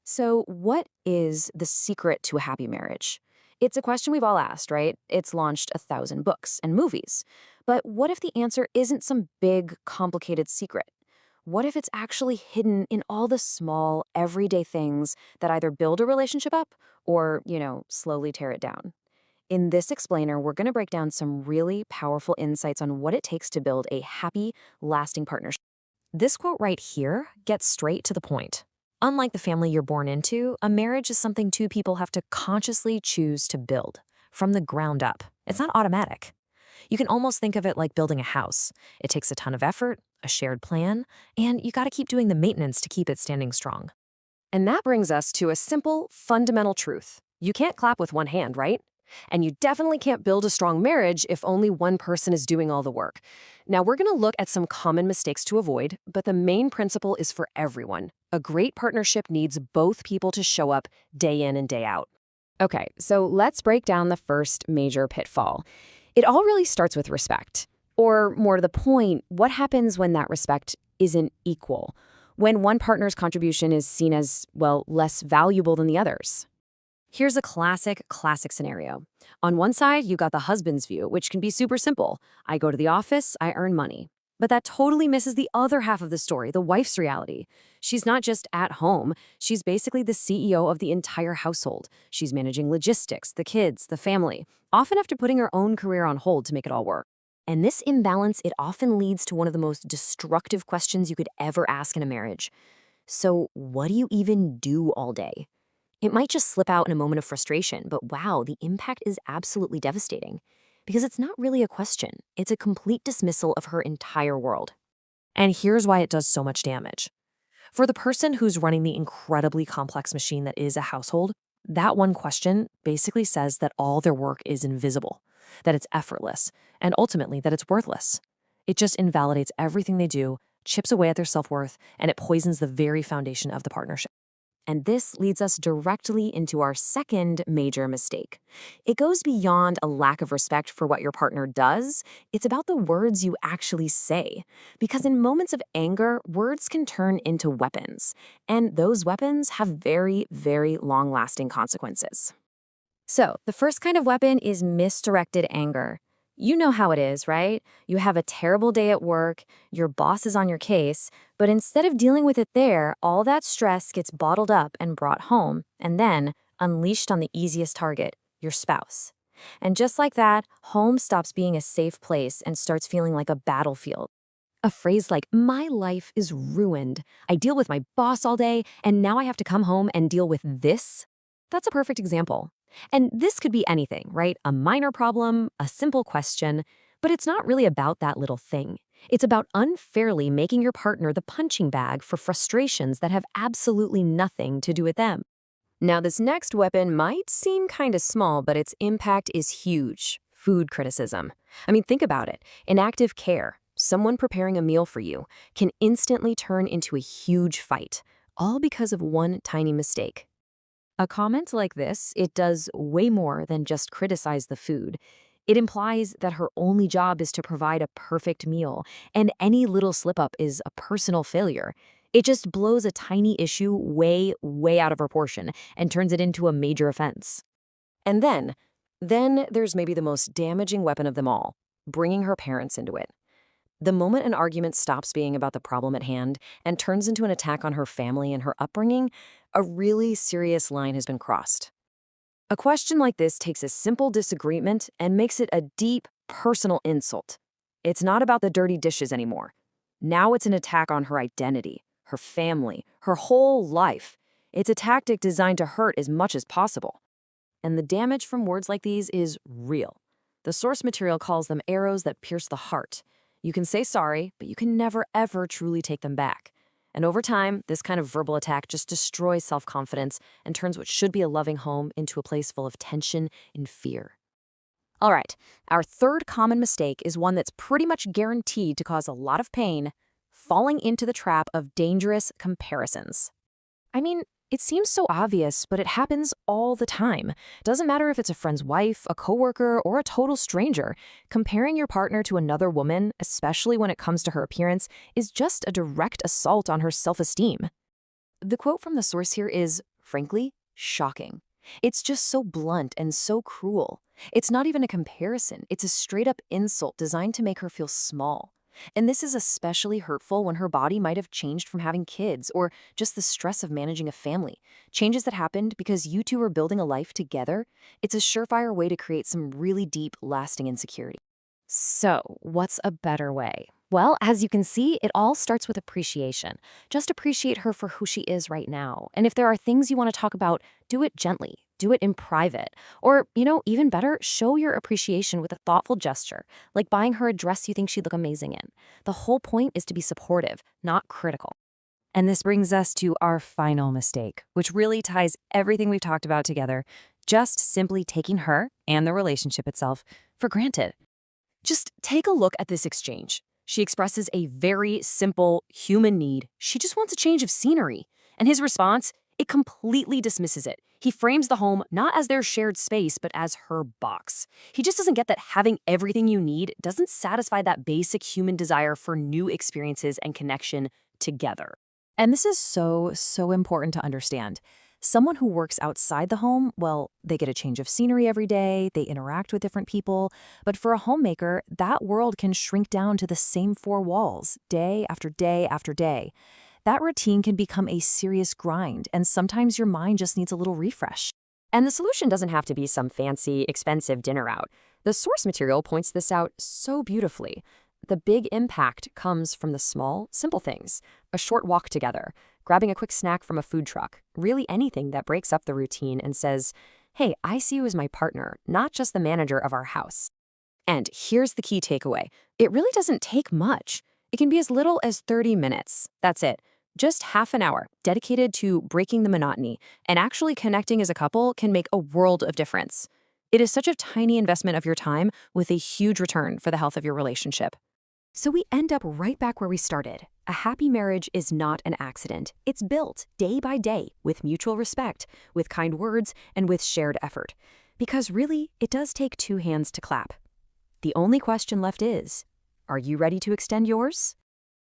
So, what is the secret to a happy marriage? It's a question we've all asked, right? It's launched 1,000 books and movies. But what if the answer isn't some big, complicated secret? What if it's actually hidden in all the small, everyday things that either build a relationship up or, slowly tear it down? In this explainer, we're going to break down some really powerful insights on what it takes to build a happy, lasting partnership. This quote right here gets straight to the point. Unlike the family you're born into, a marriage is something two people have to consciously choose to build from the ground up. It's not automatic. You can almost think of it like building a house. It takes a ton of effort, a shared plan, and you got to keep doing the maintenance to keep it standing strong. And that brings us to a simple, fundamental truth. You can't clap with one hand, right? And you definitely can't build a strong marriage if only one person is doing all the work. Now, we're going to look at some common mistakes to avoid, but the main principle is for everyone. A great partnership needs both people to show up day in and day out. Okay, so let's break down the first major pitfall. It all really starts with respect. Or, more to the point, what happens when that respect isn't equal? When one partner's contribution is seen as, well, less valuable than the other's? Here's a classic scenario. On one side, you got the husband's view, which can be super simple. I go to the office, I earn money. But that totally misses the other half of the story, the wife's reality. She's not just at home, she's basically the CEO of the entire household. She's managing logistics, the kids, the family, often after putting her own career on hold to make it all work. And this imbalance, it often leads to one of the most destructive questions you could ever ask in a marriage. So, what do you even do all day? It might just slip out in a moment of frustration, but wow, the impact is absolutely devastating. Because it's not really a question, it's a complete dismissal of her entire world. And here's why it does so much damage. For the person who's running the incredibly complex machine that is a household, that one question basically says that all their work is invisible, that it's effortless, and ultimately that it's worthless. It just invalidates everything they do, chips away at their self-worth, and it poisons the very foundation of the partnership. And this leads us directly into our second major mistake. It goes beyond a lack of respect for what your partner does. It's about the words you actually say. Because in moments of anger, words can turn into weapons. And those weapons have very, very long-lasting consequences. So, the first kind of weapon is misdirected anger. You know how it is, right? You have a terrible day at work, your boss is on your case, but instead of dealing with it there, all that stress gets bottled up and brought home, and then unleashed on the easiest target, your spouse. And just like that, home stops being a safe place and starts feeling like a battlefield. A phrase like, "My life is ruined. I deal with my boss all day, and now I have to come home and deal with this." That's a perfect example. And this could be anything, right? A minor problem, a simple question, but it's not really about that little thing. It's about unfairly making your partner the punching bag for frustrations that have absolutely nothing to do with them. Now, this next weapon might seem kind of small, but its impact is huge. Food criticism. I mean, think about it. Inactive care, someone preparing a meal for you, can instantly turn into a huge fight, all because of one tiny mistake. A comment like this, it does way more than just criticize the food. It implies that her only job is to provide a perfect meal, and any little slip-up is a personal failure. It just blows a tiny issue way, way out of proportion and turns it into a major offense. And then there's maybe the most damaging weapon of them all, bringing her parents into it. The moment an argument stops being about the problem at hand and turns into an attack on her family and her upbringing, a really serious line has been crossed. A question like this takes a simple disagreement and makes it a deep, personal insult. It's not about the dirty dishes anymore. Now it's an attack on her identity, her family, her whole life. It's a tactic designed to hurt as much as possible. And the damage from words like these is real. The source material calls them arrows that pierce the heart. You can say sorry, but you can never, ever truly take them back. And over time, this kind of verbal attack just destroys self-confidence and turns what should be a loving home into a place full of tension and fear. All right, our third common mistake is one that's pretty much guaranteed to cause a lot of pain: falling into the trap of dangerous comparisons. I mean, it seems so obvious, but it happens all the time. Doesn't matter if it's a friend's wife, a coworker, or a total stranger. Comparing your partner to another woman, especially when it comes to her appearance, is just a direct assault on her self-esteem. The quote from the source here is, frankly, shocking. It's just so blunt and so cruel. It's not even a comparison, it's a straight-up insult designed to make her feel small. And this is especially hurtful when her body might have changed from having kids or just the stress of managing a family. Changes that happened because you two are building a life together. It's a surefire way to create some really deep, lasting insecurity. So, what's a better way? Well, as you can see, it all starts with appreciation. Just appreciate her for who she is right now. And if there are things you want to talk about, do it gently. Do it in private. Or, even better, show your appreciation with a thoughtful gesture, like buying her a dress you think she'd look amazing in. The whole point is to be supportive, not critical. And this brings us to our final mistake, which really ties everything we've talked about together, just simply taking her and the relationship itself for granted. Just take a look at this exchange. She expresses a very simple human need. She just wants a change of scenery. And his response, it completely dismisses it. He frames the home not as their shared space, but as her box. He just doesn't get that having everything you need doesn't satisfy that basic human desire for new experiences and connection together. And this is so important to understand. Someone who works outside the home, well, they get a change of scenery every day, they interact with different people. But for a homemaker, that world can shrink down to the same four walls, day after day after day. That routine can become a serious grind, and sometimes your mind just needs a little refresh. And the solution doesn't have to be some fancy, expensive dinner out. The source material points this out so beautifully. The big impact comes from the small, simple things. A short walk together, grabbing a quick snack from a food truck, really anything that breaks up the routine and says, hey, I see you as my partner, not just the manager of our house. And here's the key takeaway. It really doesn't take much. It can be as little as 30 minutes. That's it. Just half an hour dedicated to breaking the monotony and actually connecting as a couple can make a world of difference. It is such a tiny investment of your time with a huge return for the health of your relationship. So we end up right back where we started. A happy marriage is not an accident. It's built day by day with mutual respect, with kind words, and with shared effort. Because really, it does take two hands to clap. The only question left is, are you ready to extend yours?